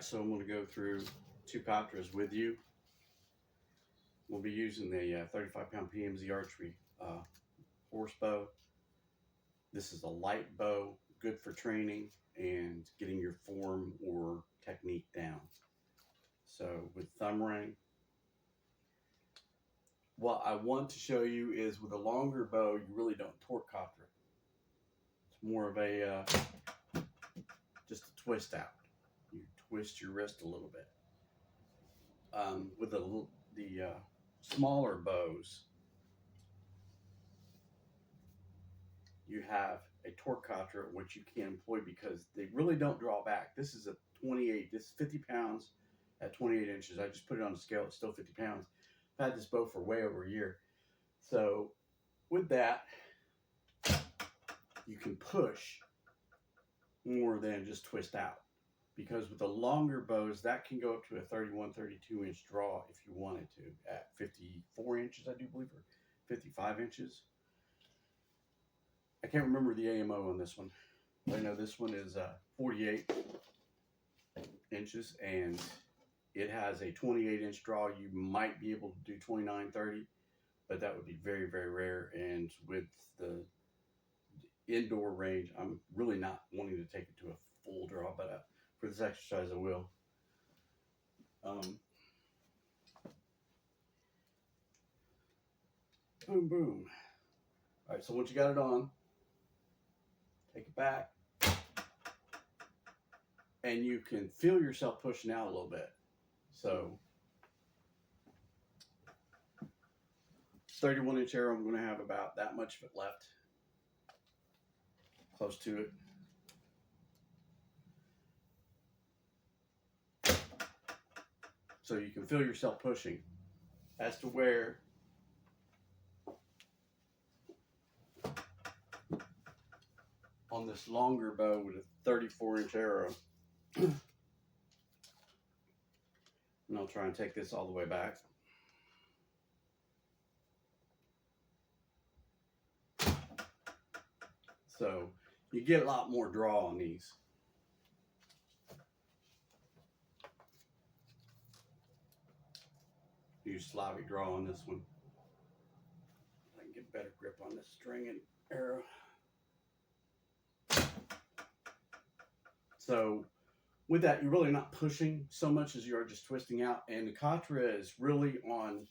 So I'm going to go through two Khatras with you. We'll be using the 35-pound PMZ archery horse bow. This is a light bow, good for training and getting your form or technique down. So with thumb ring, what I want to show you is with a longer bow, you really don't torque Khatra. It's more of a just a twist out. You twist your wrist a little bit. With the smaller bows, you have a torque Khatra, which you can employ because they really don't draw back. This is a 28, this is 50 pounds at 28 inches. I just put it on the scale, it's still 50 pounds. I've had this bow for way over a year. So with that, you can push more than just twist out. Because with the longer bows, that can go up to a 31, 32 inch draw if you wanted to at 54 inches, I do believe, or 55 inches. I can't remember the AMO on this one. I know this one is 48 inches and it has a 28 inch draw. You might be able to do 29, 30, but that would be very, very rare. And with the indoor range, I'm really not wanting to take it to a full draw, but for this exercise I will. Boom, boom. All right, so once you got it on, take it back, and you can feel yourself pushing out a little bit. So 31 inch arrow, I'm going to have about that much of it left, close to it. So you can feel yourself pushing as to where on this longer bow with a 34 inch arrow, and I'll try and take this all the way back. So you get a lot more draw on these. Use Slavic draw on this one. I can get better grip on this string and arrow. So with that, you're really not pushing so much as you are just twisting out. And the Khatra is really on,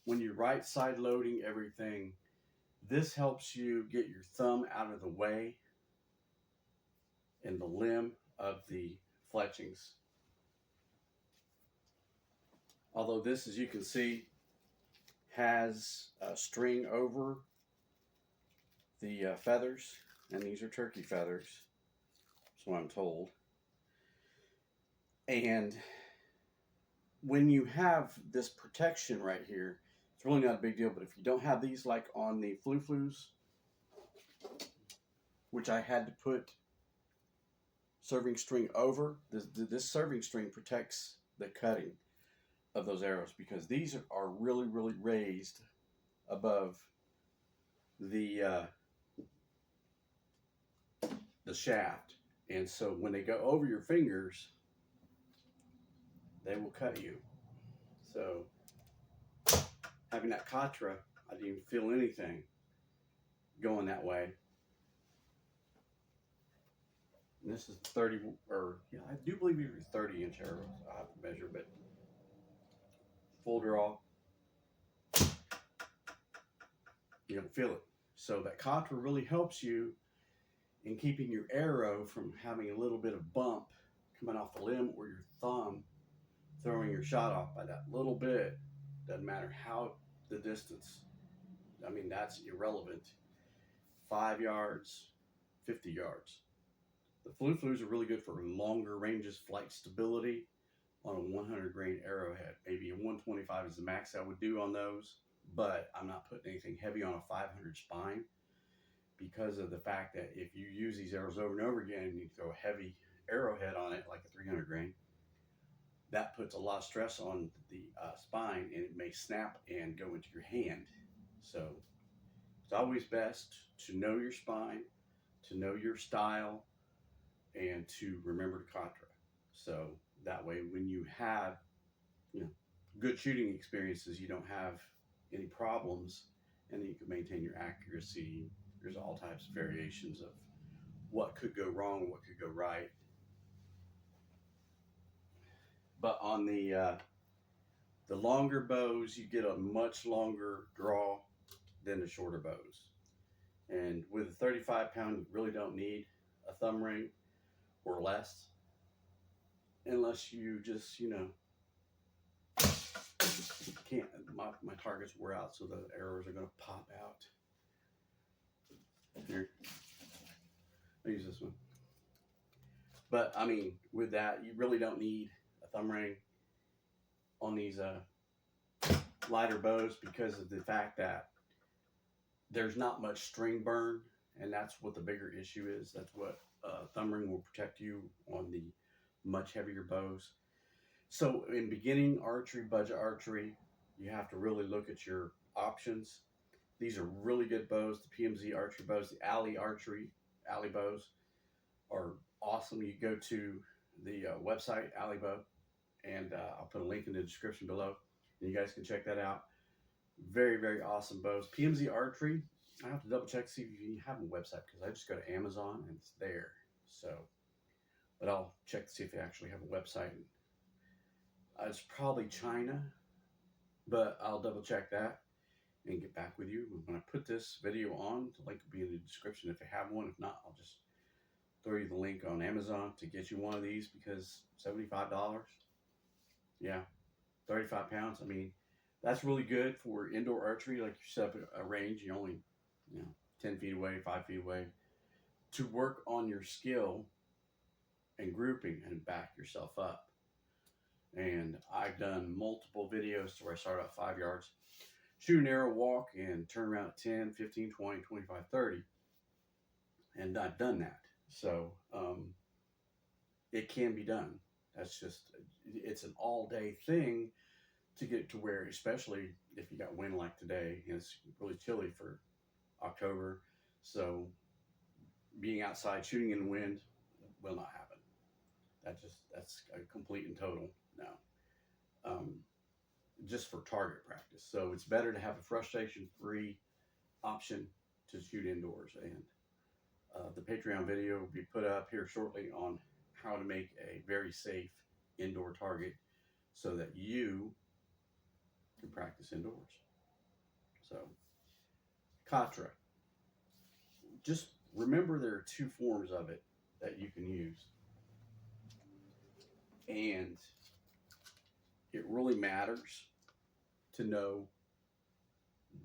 when you're right side loading everything, this helps you get your thumb out of the way and the limb of the fletchings. Although this, as you can see, has a string over the feathers, and these are turkey feathers, that's what I'm told. And when you have this protection right here, it's really not a big deal, but if you don't have these, like on the flus, which I had to put serving string over, this serving string protects the cutting of those arrows because these are really, really raised above the shaft. And so when they go over your fingers, they will cut you. So having that Khatra, I didn't even feel anything going that way. And this is 30, or yeah, I do believe these are 30 inch arrows. I have to measure, but full draw, you don't feel it. So that Khatra really helps you in keeping your arrow from having a little bit of bump coming off the limb or your thumb throwing your shot off by that little bit. Doesn't matter how the distance. I mean, that's irrelevant. 5 yards, 50 yards. The flus are really good for longer ranges, flight stability on a 100 grain arrowhead. Maybe a 125 is the max I would do on those, but I'm not putting anything heavy on a 500 spine because of the fact that if you use these arrows over and over again and you throw a heavy arrowhead on it, like a 300 grain, that puts a lot of stress on the spine and it may snap and go into your hand. So it's always best to know your spine, to know your style, and to remember to Khatra. So That way, when you have, you know, good shooting experiences, you don't have any problems, and then you can maintain your accuracy. There's all types of variations of what could go wrong, what could go right. But on the longer bows, you get a much longer draw than the shorter bows. And with a 35 pound, you really don't need a thumb ring or less, unless you just, you know, can't. My targets wore out, so the arrows are going to pop out. Here, I'll use this one. But I mean, with that, you really don't need a thumb ring on these lighter bows, because of the fact that there's not much string burn, and that's what the bigger issue is. That's what thumb ring will protect you on the much heavier bows. So in beginning archery, budget archery, you have to really look at your options. These are really good bows. The PMZ archery bows, the alley bows are awesome. You go to the website, Alley Bow, and I'll put a link in the description below, and you guys can check that out. Very, very awesome bows. PMZ Archery, I have to double check to see if you have a website, because I just go to Amazon and it's there. So, but I'll check to see if they actually have a website. It's probably China, but I'll double check that and get back with you. When I put this video on, the link will be in the description if they have one. If not, I'll just throw you the link on Amazon to get you one of these, because $75, yeah, 35 pounds. I mean, that's really good for indoor archery. Like, you set up a range, you're only, you know, 10 feet away, 5 feet away, to work on your skill and grouping and back yourself up. And I've done multiple videos where I start out 5 yards, shoot an arrow, walk, and turn around at 10, 15, 20, 25, 30. And I've done that. So it can be done. That's just, it's an all-day thing to get to where, especially if you got wind like today, and it's really chilly for October. So being outside shooting in the wind will not happen. That's a complete and total no. Just for target practice. So it's better to have a frustration-free option to shoot indoors. And the Patreon video will be put up here shortly on how to make a very safe indoor target so that you can practice indoors. So, Khatra. Just remember, there are 2 forms of it that you can use. And it really matters to know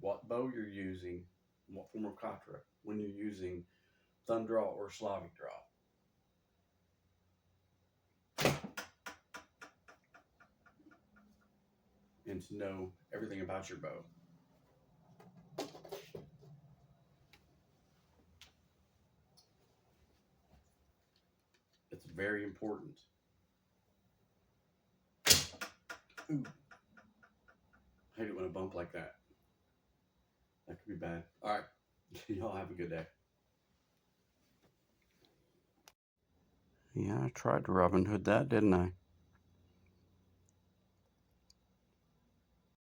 what bow you're using, what form of Khatra, when you're using thumb draw or Slavic draw. And to know everything about your bow. It's very important. Ooh. I hate it when I bump like that. That could be bad. All right. Y'all have a good day. Yeah, I tried to Robin Hood that, didn't I?